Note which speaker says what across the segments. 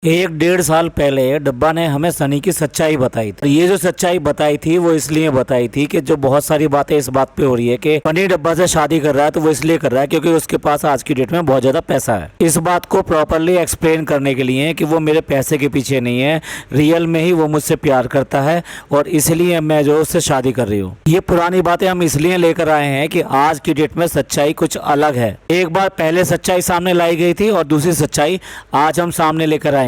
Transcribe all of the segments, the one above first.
Speaker 1: एक डेढ़ साल पहले डब्बा ने हमें सनी की सच्चाई बताई थी। ये जो सच्चाई बताई थी वो इसलिए बताई थी कि जो बहुत सारी बातें इस बात पे हो रही है कि सनी डब्बा से शादी कर रहा है, तो वो इसलिए कर रहा है क्योंकि उसके पास आज की डेट में बहुत ज्यादा पैसा है। इस बात को प्रॉपरली एक्सप्लेन करने के लिए कि वो मेरे पैसे के पीछे नहीं है, रियल में ही वो मुझसे प्यार करता है और इसलिए मैं जो उससे शादी कर रही हूँ। ये पुरानी बातें हम इसलिए लेकर आए हैं कि आज की डेट में सच्चाई कुछ अलग है। एक बार पहले सच्चाई सामने लाई गई थी और दूसरी सच्चाई आज हम सामने लेकर आएंगे।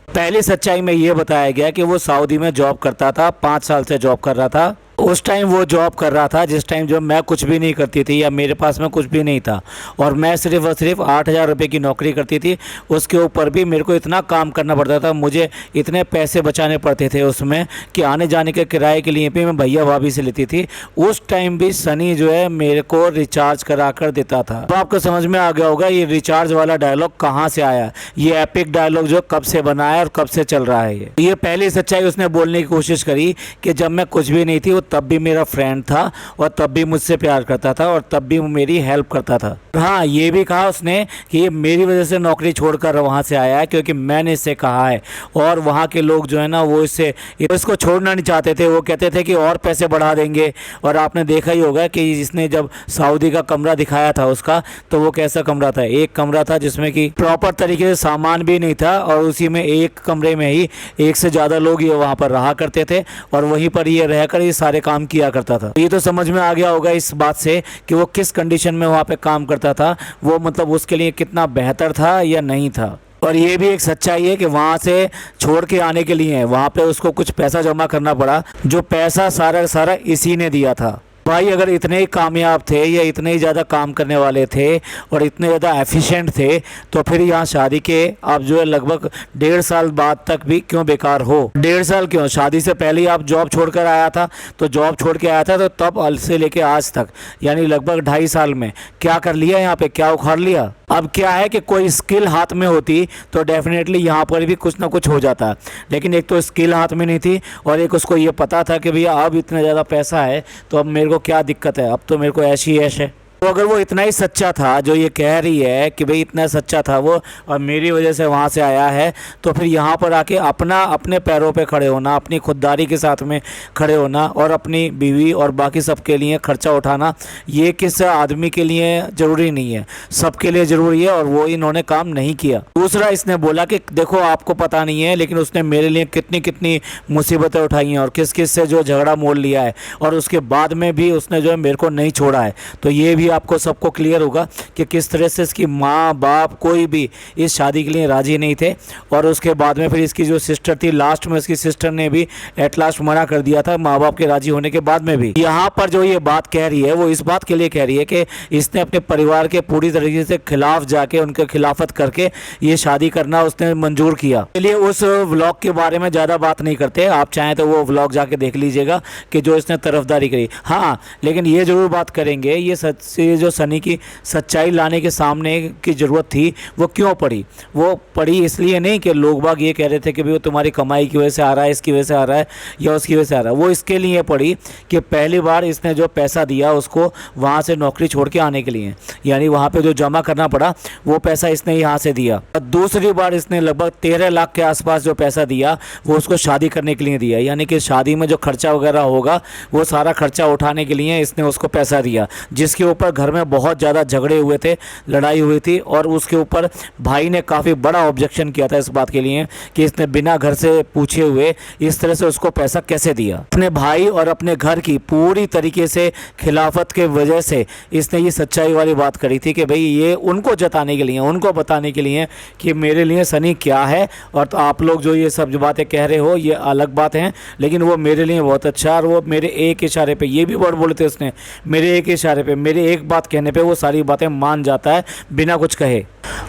Speaker 1: पहली सच्चाई में ये बताया गया कि वो सऊदी में जॉब करता था, 5 साल से जॉब कर रहा था। उस टाइम वो जॉब कर रहा था जिस टाइम जो मैं कुछ भी नहीं करती थी या मेरे पास में कुछ भी नहीं था और मैं सिर्फ और सिर्फ 8,000 रुपये की नौकरी करती थी। उसके ऊपर भी मेरे को इतना काम करना पड़ता था, मुझे इतने पैसे बचाने पड़ते थे उसमें कि आने जाने के किराए के लिए भी मैं भैया भाभी से लेती थी। उस टाइम भी सनी जो है मेरे को रिचार्ज करा कर देता था। तो आपको समझ में आ गया होगा ये रिचार्ज वाला डायलॉग कहाँ से आया, ये एपिक डायलॉग जो कब से बना है और कब से चल रहा है। ये पहली सच्चाई उसने बोलने की कोशिश करी कि जब मैं कुछ भी नहीं थी तब भी मेरा फ्रेंड था और तब भी मुझसे प्यार करता था और तब भी मेरी हेल्प करता था। हाँ, ये भी कहा उसने कि ये मेरी वजह से नौकरी छोड़कर वहाँ से आया है क्योंकि मैंने इससे कहा है और वहाँ के लोग जो है ना वो इसको छोड़ना नहीं चाहते थे। वो कहते थे कि और पैसे बढ़ा देंगे। और आपने देखा ही होगा कि इसने जब सऊदी का कमरा दिखाया था उसका, तो वो कैसा कमरा था, एक कमरा था जिसमें कि प्रॉपर तरीके से सामान भी नहीं था और उसी में एक कमरे में ही एक से ज़्यादा लोग ये वहाँ पर रहा करते थे और वहीं पर ये रहकर ये सारे काम किया करता था। ये तो समझ में आ गया होगा इस बात से कि वो किस कंडीशन में वहाँ पे काम करता था, वो मतलब उसके लिए कितना बेहतर था या नहीं था। और ये भी एक सच्चाई है कि वहाँ से छोड़ के आने के लिए वहाँ पे उसको कुछ पैसा जमा करना पड़ा, जो पैसा सारा सारा इसी ने दिया था। भाई अगर इतने ही कामयाब थे या इतने ही ज़्यादा काम करने वाले थे और इतने ज़्यादा एफिशिएंट थे तो फिर यहाँ शादी के आप जो है लगभग 1.5 साल बाद तक भी क्यों बेकार हो। 1.5 साल क्यों, शादी से पहले ही आप जॉब छोड़कर आया था, तो जॉब छोड़ के आया था तो तब से लेके आज तक यानी लगभग 2.5 साल में क्या कर लिया, यहाँ पे क्या उखाड़ लिया। अब क्या है कि कोई स्किल हाथ में होती तो डेफिनेटली यहाँ पर भी कुछ ना कुछ हो जाता, लेकिन एक तो स्किल हाथ में नहीं थी और एक उसको ये पता था कि भैया अब इतना ज़्यादा पैसा है तो अब मेरे को क्या दिक्कत है, अब तो मेरे को ऐशी ऐश है। तो अगर वो इतना ही सच्चा था जो ये कह रही है कि भाई इतना सच्चा था वो और मेरी वजह से वहाँ से आया है, तो फिर यहाँ पर आके अपने पैरों पे खड़े होना, अपनी खुददारी के साथ में खड़े होना और अपनी बीवी और बाकी सबके लिए खर्चा उठाना, ये किस आदमी के लिए ज़रूरी नहीं है, सबके लिए ज़रूरी है और वो इन्होंने काम नहीं किया। दूसरा इसने बोला कि देखो आपको पता नहीं है लेकिन उसने मेरे लिए कितनी कितनी मुसीबतें उठाई हैं और किस किस से जो झगड़ा मोल लिया है और उसके बाद में भी उसने जो है मेरे को नहीं छोड़ा है। तो ये भी आपको सबको क्लियर होगा कि किस तरह से इसकी माँ बाप कोई भी इस शादी के लिए राजी नहीं थे और उसके बाद में फिर इसकी जो सिस्टर थी, लास्ट में इसकी सिस्टर ने भी एट लास्ट मना कर दिया था माँ बाप के राजी होने के बाद में भी। यहाँ पर जो ये बात कह रही है वो इस बात के लिए कह रही है कि इसने अपने परिवार के पूरी तरीके से खिलाफ जाके उनके खिलाफत करके ये शादी करना उसने मंजूर किया। चलिए उस व्लॉग के बारे में ज़्यादा बात नहीं करते, आप चाहें तो वो व्लॉग जाके देख लीजिएगा कि जो इसने तरफदारी करी। हाँ, लेकिन ये ज़रूर बात करेंगे ये जो सनी की सच्चाई लाने के सामने की ज़रूरत थी वो क्यों पड़ी। वो पड़ी इसलिए नहीं कि लोग बाग ये कह रहे थे कि भाई वो तुम्हारी कमाई की वजह से आ रहा है, इसकी वजह से आ रहा है या उसकी वजह से आ रहा है। वो इसके लिए पड़ी कि पहली बार इसने जो पैसा दिया उसको वहाँ से नौकरी छोड़ के आने के लिए, यानी वहाँ पर जो जमा करना पड़ा वो पैसा इसने यहाँ से दिया। दूसरी बार इसने लगभग 13 लाख के आसपास जो पैसा दिया वो उसको शादी करने के लिए दिया, यानी कि शादी में जो खर्चा वगैरह होगा वो सारा खर्चा उठाने के लिए इसने उसको पैसा दिया, जिसके ऊपर घर में बहुत ज़्यादा झगड़े हुए थे, लड़ाई हुई थी और उसके ऊपर भाई ने काफ़ी बड़ा ऑब्जेक्शन किया था इस बात के लिए कि इसने बिना घर से पूछे हुए इस तरह से उसको पैसा कैसे दिया। अपने भाई और अपने घर की पूरी तरीके से खिलाफत के वजह से इसने ये सच्चाई वाली बात करी थी कि भाई ये उनको जताने के लिए, उनको बताने के लिए कि मेरे लिए सनी क्या है और तो आप लोग जो ये सब जो बातें कह रहे हो ये अलग बात हैं, लेकिन वो मेरे लिए बहुत अच्छा और वो मेरे एक इशारे पे, ये भी वर्ड बोले थे उसने, मेरे एक इशारे पे, मेरे एक बात कहने पे वो सारी बातें मान जाता है बिना कुछ कहे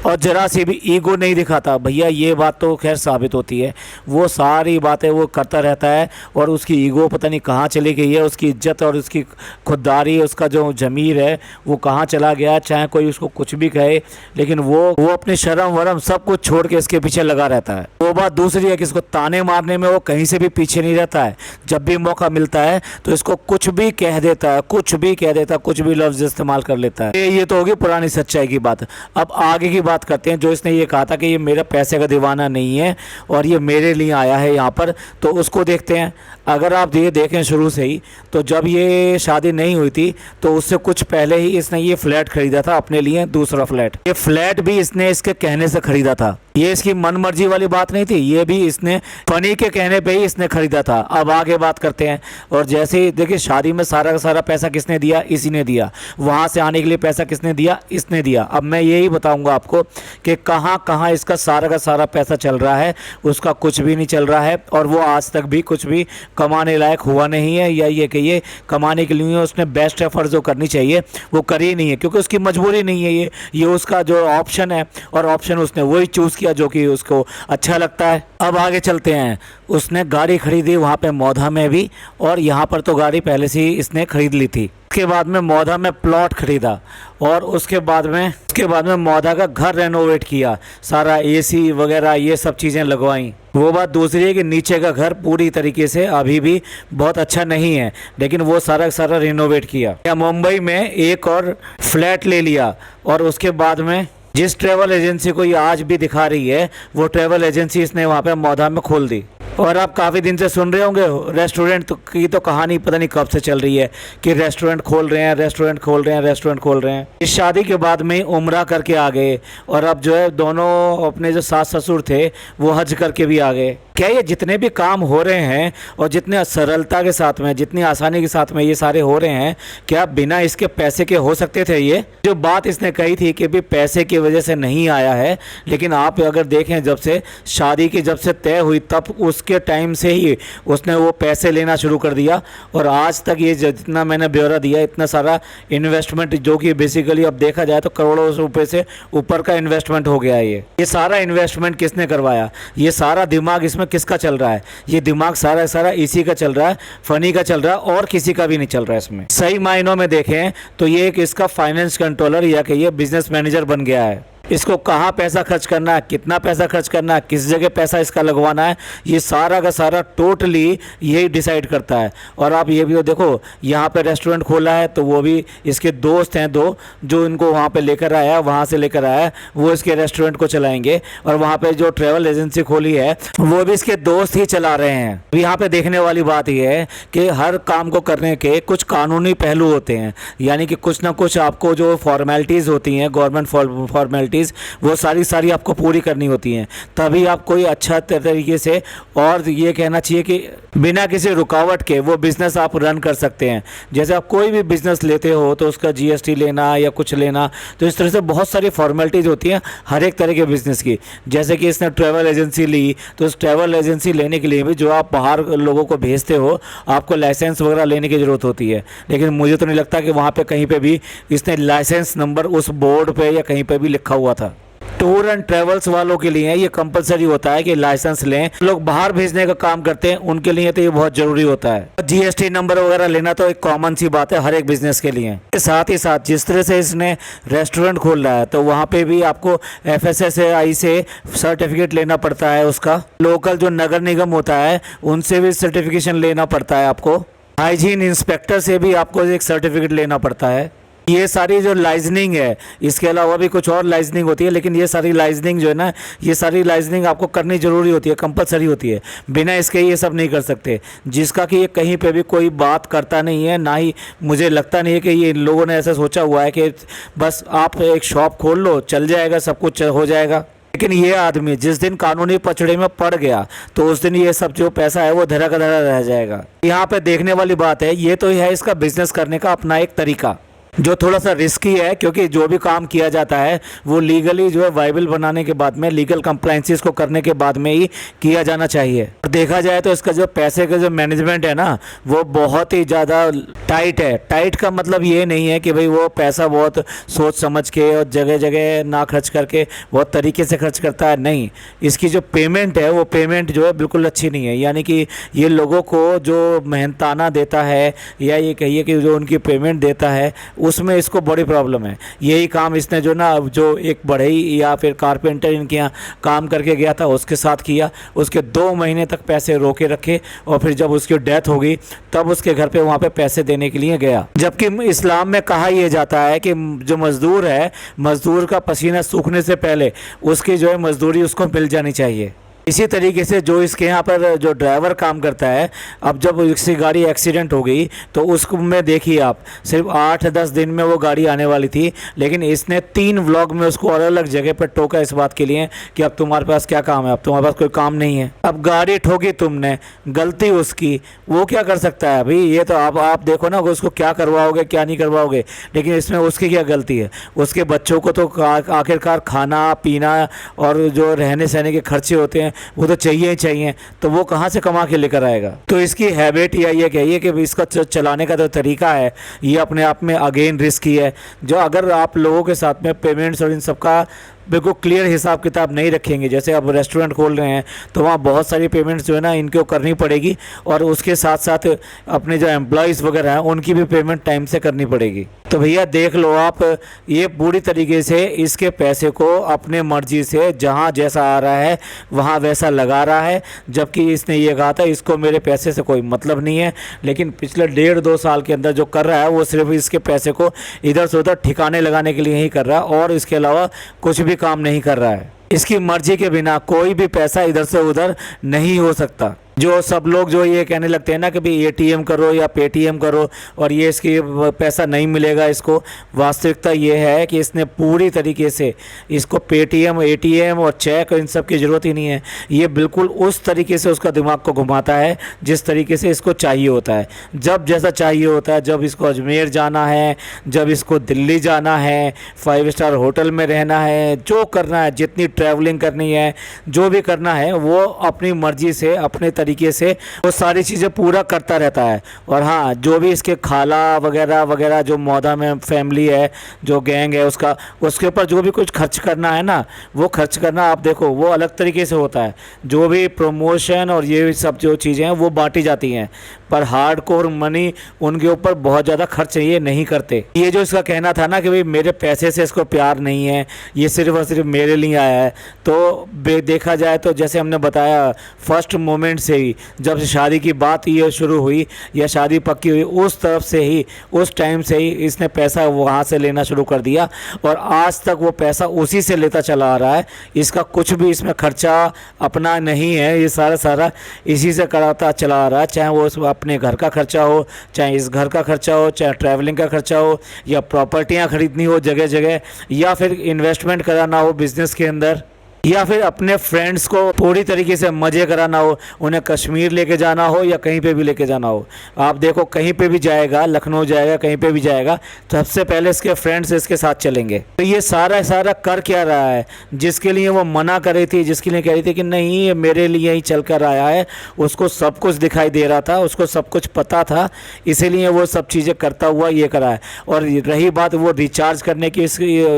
Speaker 1: और जरा सी भी ईगो नहीं दिखाता। भैया ये बात तो खैर साबित होती है, वो सारी बातें वो करता रहता है और उसकी ईगो पता नहीं कहाँ चली गई है, उसकी इज्जत और उसकी खुददारी, उसका जो ज़मीर है वो कहाँ चला गया। चाहे कोई उसको कुछ भी कहे लेकिन वो अपने शर्म वरम सब कुछ छोड़ के इसके पीछे लगा रहता है। वो बात दूसरी है कि इसको ताने मारने में वो कहीं से भी पीछे नहीं रहता है, जब भी मौका मिलता है तो इसको कुछ भी कह देता है, कुछ भी कह देता है, कुछ भी लफ्ज़ इस्तेमाल कर लेता है। ये तो होगी पुरानी सच्चाई की बात। अब आगे की बात करते हैं। जो इसने ये कहा था कि ये मेरा पैसे का दीवाना नहीं है और ये मेरे लिए आया है यहाँ पर, तो उसको देखते हैं। अगर आप ये देखें शुरू से ही, तो जब ये शादी नहीं हुई थी तो उससे कुछ पहले ही इसने ये फ्लैट खरीदा था अपने लिए, दूसरा फ्लैट। ये फ्लैट भी इसने इसके कहने से खरीदा था, ये इसकी मन मर्जी वाली बात नहीं थी, ये भी इसने फनी के कहने पे ही इसने खरीदा था। अब आगे बात करते हैं। और जैसे ही देखिए, शादी में सारा का सारा पैसा किसने दिया? इसी ने दिया। वहाँ से आने के लिए पैसा किसने दिया? इसने दिया। अब मैं यही बताऊंगा आपको कि कहाँ कहाँ इसका सारा का सारा पैसा चल रहा है। उसका कुछ भी नहीं चल रहा है और वो आज तक भी कुछ भी कमाने लायक हुआ नहीं है, या ये कि ये कमाने के लिए उसने बेस्ट एफर्ट जो करनी चाहिए वो करी नहीं है, क्योंकि उसकी मजबूरी नहीं है। ये उसका जो ऑप्शन है और ऑप्शन उसने वही चूज़ किया जो कि उसको अच्छा लगता है। अब आगे चलते हैं। उसने गाड़ी खरीदी वहाँ पे मौधा में भी, और यहाँ पर तो गाड़ी पहले से ही इसने खरीद ली थी। उसके बाद में मौधा में प्लॉट खरीदा और उसके बाद में मौधा का घर रेनोवेट किया, सारा एसी वगैरह ये सब चीज़ें लगवाई। वो बात दूसरी है कि नीचे का घर पूरी तरीके से अभी भी बहुत अच्छा नहीं है, लेकिन वो सारा का सारा रिनोवेट किया। या मुंबई में एक और फ्लैट ले लिया, और उसके बाद में जिस ट्रैवल एजेंसी को ये आज भी दिखा रही है, वो ट्रैवल एजेंसी इसने वहाँ पे मौधा में खोल दी। और आप काफ़ी दिन से सुन रहे होंगे रेस्टोरेंट की तो कहानी पता नहीं कब से चल रही है कि रेस्टोरेंट खोल रहे हैं, रेस्टोरेंट खोल रहे हैं, रेस्टोरेंट खोल रहे हैं। इस शादी के बाद में उम्रा करके आ गए, और अब जो है दोनों अपने जो सास ससुर थे वो हज करके भी आ गए। क्या ये जितने भी काम हो रहे हैं और जितने सरलता के साथ में, जितनी आसानी के साथ में ये सारे हो रहे हैं, क्या बिना इसके पैसे के हो सकते थे? ये जो बात इसने कही थी कि भी पैसे की वजह से नहीं आया है, लेकिन आप अगर देखें जब से शादी की जब से तय हुई तब उसके टाइम से ही उसने वो पैसे लेना शुरू कर दिया, और आज तक ये जितना मैंने ब्यौरा दिया, इतना सारा इन्वेस्टमेंट जो कि बेसिकली अब देखा जाए तो करोड़ों रुपए से ऊपर का इन्वेस्टमेंट हो गया है। ये सारा इन्वेस्टमेंट किसने करवाया? ये सारा दिमाग इसमें किसका चल रहा है? ये दिमाग सारा सारा इसी का चल रहा है, फनी का चल रहा है, और किसी का भी नहीं चल रहा है इसमें। सही मायनों में देखें तो ये एक इसका फाइनेंस कंट्रोलर या कि ये बिजनेस मैनेजर बन गया है। इसको कहाँ पैसा खर्च करना है, कितना पैसा खर्च करना है, किस जगह पैसा इसका लगवाना है, ये सारा का सारा टोटली यही डिसाइड करता है। और आप ये भी तो देखो, यहाँ पे रेस्टोरेंट खोला है तो वो भी इसके दोस्त हैं दो, जो इनको वहाँ पे लेकर आया, वहाँ से लेकर आया, वो इसके रेस्टोरेंट को चलाएंगे। और वहाँ पे जो ट्रैवल एजेंसी खोली है वो भी इसके दोस्त ही चला रहे हैं। यहाँ पे देखने वाली बात यह है कि हर काम को करने के कुछ कानूनी पहलू होते हैं, यानी कि कुछ ना कुछ आपको जो फॉर्मेलिटीज़ होती हैं, गवर्नमेंट फॉर्मेलिटीज़, वो सारी आपको पूरी करनी होती हैं, तभी आप कोई अच्छा तरीके से, और ये कहना चाहिए कि बिना किसी रुकावट के वो बिज़नेस आप रन कर सकते हैं। जैसे आप कोई भी बिज़नेस लेते हो तो उसका जीएसटी लेना या कुछ लेना, तो इस तरह से बहुत सारी फॉर्मेलिटीज़ होती हैं हर एक तरह के बिज़नेस की। जैसे कि इसने ट्रैवल एजेंसी ली, तो उस ट्रैवल एजेंसी लेने के लिए भी जो आप बाहर लोगों को भेजते हो, आपको लाइसेंस वगैरह लेने की ज़रूरत होती है। लेकिन मुझे तो नहीं लगता कि वहाँ पर कहीं पर भी इसने लाइसेंस नंबर उस बोर्ड पर या कहीं पर भी लिखा हुआ था। टूर एंड ट्रेवल्स वालों के लिए ये कंपलसरी होता है कि लाइसेंस लें। लोग बाहर भेजने का काम करते हैं, उनके लिए तो ये बहुत जरूरी होता है। जीएसटी नंबर वगैरह लेना तो एक कॉमन सी बात है हर एक बिजनेस के लिए। साथ ही साथ जिस तरह से इसने रेस्टोरेंट खोल रहा है, तो वहाँ पे भी आपको FSSAI से सर्टिफिकेट लेना पड़ता है। उसका लोकल जो नगर निगम होता है उनसे भी सर्टिफिकेशन लेना पड़ता है आपको। हाइजीन इंस्पेक्टर से भी आपको एक सर्टिफिकेट लेना पड़ता है। ये सारी जो लाइजनिंग है, इसके अलावा भी कुछ और लाइजनिंग होती है, लेकिन ये सारी लाइजनिंग जो है ना, ये सारी लाइजनिंग आपको करनी जरूरी होती है, कंपलसरी होती है। बिना इसके ये सब नहीं कर सकते, जिसका कि ये कहीं पे भी कोई बात करता नहीं है। ना ही मुझे लगता नहीं है कि ये इन लोगों ने ऐसा सोचा हुआ है कि बस आप एक शॉप खोल लो, चल जाएगा, सब कुछ हो जाएगा। लेकिन ये आदमी जिस दिन कानूनी पचड़े में पड़ गया, तो उस दिन ये सब जो पैसा है वो धरा का धरा रह जाएगा। यहाँ पे देखने वाली बात है, ये तो है इसका बिजनेस करने का अपना एक तरीका, जो थोड़ा सा रिस्की है, क्योंकि जो भी काम किया जाता है वो लीगली जो है वाइबल बनाने के बाद में, लीगल कंप्लायंसेस को करने के बाद में ही किया जाना चाहिए। और देखा जाए तो इसका जो पैसे का जो मैनेजमेंट है ना, वो बहुत ही ज़्यादा टाइट है। टाइट का मतलब ये नहीं है कि भाई वो पैसा बहुत सोच समझ के और जगह जगह ना खर्च करके बहुत तरीके से खर्च करता है, नहीं। इसकी जो पेमेंट है वो पेमेंट जो है बिल्कुल अच्छी नहीं है, यानी कि ये लोगों को जो मेहनताना देता है, या ये कहिए कि जो उनकी पेमेंट देता है, उसमें इसको बड़ी प्रॉब्लम है। यही काम इसने जो ना जो एक बढ़ई या फिर कारपेंटर इनके यहाँ काम करके गया था उसके साथ किया। उसके 2 महीने तक पैसे रोके रखे और फिर जब उसकी डेथ हो गई तब उसके घर पे वहाँ पे पैसे देने के लिए गया। जबकि इस्लाम में कहा यह जाता है कि जो मजदूर है, मजदूर का पसीना सूखने से पहले उसकी जो है मजदूरी उसको मिल जानी चाहिए। इसी तरीके से जो इसके यहाँ पर जो ड्राइवर काम करता है, अब जब इसकी गाड़ी एक्सीडेंट हो गई तो उसको में देखिए आप, सिर्फ 8-10 दिन में वो गाड़ी आने वाली थी, लेकिन इसने 3 व्लॉग में उसको अलग अलग जगह पर टोका इस बात के लिए कि अब तुम्हारे पास क्या काम है, अब तुम्हारे पास कोई काम नहीं है। अब गाड़ी ठोकी तुमने, गलती उसकी, वो क्या कर सकता है? अभी ये तो आप देखो ना, उसको क्या करवाओगे क्या नहीं करवाओगे, लेकिन इसमें उसकी क्या गलती है? उसके बच्चों को तो आखिरकार खाना पीना और जो रहने सहने के खर्चे होते हैं वो तो चाहिए ही चाहिए, तो वो कहाँ से कमा के लेकर आएगा? तो इसकी हैबिट या ये कहिए कि इसका चलाने का जो तरीका है ये अपने आप में अगेन रिस्की है। जो अगर आप लोगों के साथ में पेमेंट्स और इन सब का बिल्कुल क्लियर हिसाब किताब नहीं रखेंगे, जैसे आप रेस्टोरेंट खोल रहे हैं तो वहाँ बहुत सारी पेमेंट्स जो है ना इनको करनी पड़ेगी, और उसके साथ साथ अपने जो एम्प्लॉयज़ वगैरह हैं उनकी भी पेमेंट टाइम से करनी पड़ेगी। तो भैया देख लो आप, ये पूरी तरीके से इसके पैसे को अपने मर्जी से जहाँ जैसा आ रहा है वहाँ वैसा लगा रहा है, जबकि इसने ये कहा था इसको मेरे पैसे से कोई मतलब नहीं है। लेकिन पिछले 1.5-2 साल के अंदर जो कर रहा है वो सिर्फ इसके पैसे को इधर से उधर ठिकाने लगाने के लिए ही कर रहा है, और इसके अलावा कुछ भी काम नहीं कर रहा है। इसकी मर्जी के बिना कोई भी पैसा इधर से उधर नहीं हो सकता। जो सब लोग जो ये कहने लगते हैं ना कि भाई ATM करो या पेटीएम करो और ये इसकी पैसा नहीं मिलेगा इसको, वास्तविकता ये है कि इसने पूरी तरीके से इसको पेटीएम ATM और चेक इन सब की ज़रूरत ही नहीं है। ये बिल्कुल उस तरीके से उसका दिमाग को घुमाता है जिस तरीके से इसको चाहिए होता है, जब जैसा चाहिए होता है। जब इसको अजमेर जाना है, जब इसको दिल्ली जाना है, 5 स्टार होटल में रहना है, जो करना है, जितनी ट्रैवलिंग करनी है, जो भी करना है वो अपनी मर्जी से अपने तरीके से वो सारी चीज़ें पूरा करता रहता है। और हाँ, जो भी इसके खाला वगैरह वगैरह जो मौदा में फैमिली है, जो गैंग है, उसके ऊपर जो भी कुछ खर्च करना है ना, वो खर्च करना आप देखो वो अलग तरीके से होता है। जो भी प्रमोशन और ये सब जो चीज़ें हैं वो बांटी जाती हैं, पर हार्डकोर मनी उनके ऊपर बहुत ज़्यादा खर्च ये नहीं करते। ये जो इसका कहना था ना कि भाई मेरे पैसे से इसको प्यार नहीं है, ये सिर्फ और सिर्फ मेरे लिए आया है, तो देखा जाए तो जैसे हमने बताया फर्स्ट मोमेंट से ही, जब से शादी की बात ये शुरू हुई या शादी पक्की हुई, उस तरफ से ही, उस टाइम से ही इसने पैसा वहाँ से लेना शुरू कर दिया, और आज तक वो पैसा उसी से लेता चला आ रहा है। इसका कुछ भी इसमें खर्चा अपना नहीं है, ये सारा इसी से कराता चला आ रहा है। चाहे वो अपने घर का खर्चा हो, चाहे इस घर का खर्चा हो, चाहे ट्रैवलिंग का खर्चा हो, या प्रॉपर्टियां खरीदनी हो जगह जगह, या फिर इन्वेस्टमेंट कराना हो बिजनेस के अंदर, या फिर अपने फ्रेंड्स को पूरी तरीके से मज़े कराना हो, उन्हें कश्मीर लेके जाना हो या कहीं पे भी लेके जाना हो। आप देखो कहीं पे भी जाएगा, लखनऊ जाएगा, कहीं पे भी जाएगा, तो सबसे पहले इसके फ्रेंड्स इसके साथ चलेंगे। तो ये सारा कर क्या रहा है? जिसके लिए वो मना कर रही थी, जिसके लिए कह रही थी कि नहीं ये मेरे लिए ही चल कर आया है, उसको सब कुछ दिखाई दे रहा था, उसको सब कुछ पता था, इसीलिए वो सब चीज़ें करता हुआ ये करा है। और रही बात वो रिचार्ज करने की,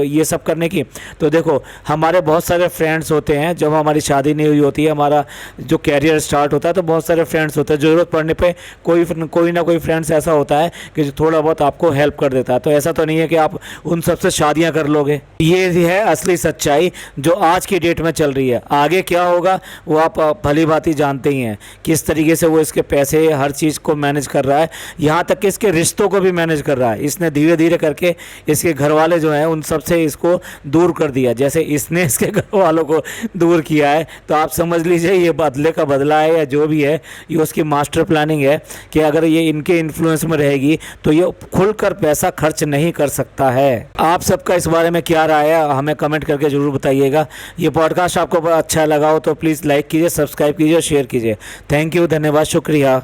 Speaker 1: ये सब करने की, तो देखो हमारे बहुत सारे फ्रेंड्स होते हैं, जब हमारी शादी नहीं हुई होती है, हमारा जो कैरियर स्टार्ट होता है, तो बहुत सारे फ्रेंड्स होते हैं, ज़रूरत पड़ने पे कोई ना कोई फ्रेंड्स ऐसा होता है कि जो थोड़ा बहुत आपको हेल्प कर देता है। तो ऐसा तो नहीं है कि आप उन सबसे शादियां कर लोगे। ये है असली सच्चाई जो आज की डेट में चल रही है। आगे क्या होगा वो आप भली भांति जानते ही हैं, किस तरीके से वो इसके पैसे हर चीज़ को मैनेज कर रहा है, यहाँ तक कि इसके रिश्तों को भी मैनेज कर रहा है। इसने धीरे धीरे करके इसके घर वाले जो हैं उन सब से इसको दूर कर दिया, जैसे इसने इसके घर वालों को दूर किया है। तो आप समझ लीजिए ये बदले का बदला है, या जो भी है ये उसकी मास्टर प्लानिंग है कि अगर ये इनके इन्फ्लुएंस में रहेगी तो ये खुलकर पैसा खर्च नहीं कर सकता है। आप सबका इस बारे में क्या राय है हमें कमेंट करके ज़रूर बताइएगा। ये पॉडकास्ट आपको अच्छा लगा हो तो प्लीज़ लाइक कीजिए, सब्सक्राइब कीजिए और शेयर कीजिए। थैंक यू, धन्यवाद, शुक्रिया।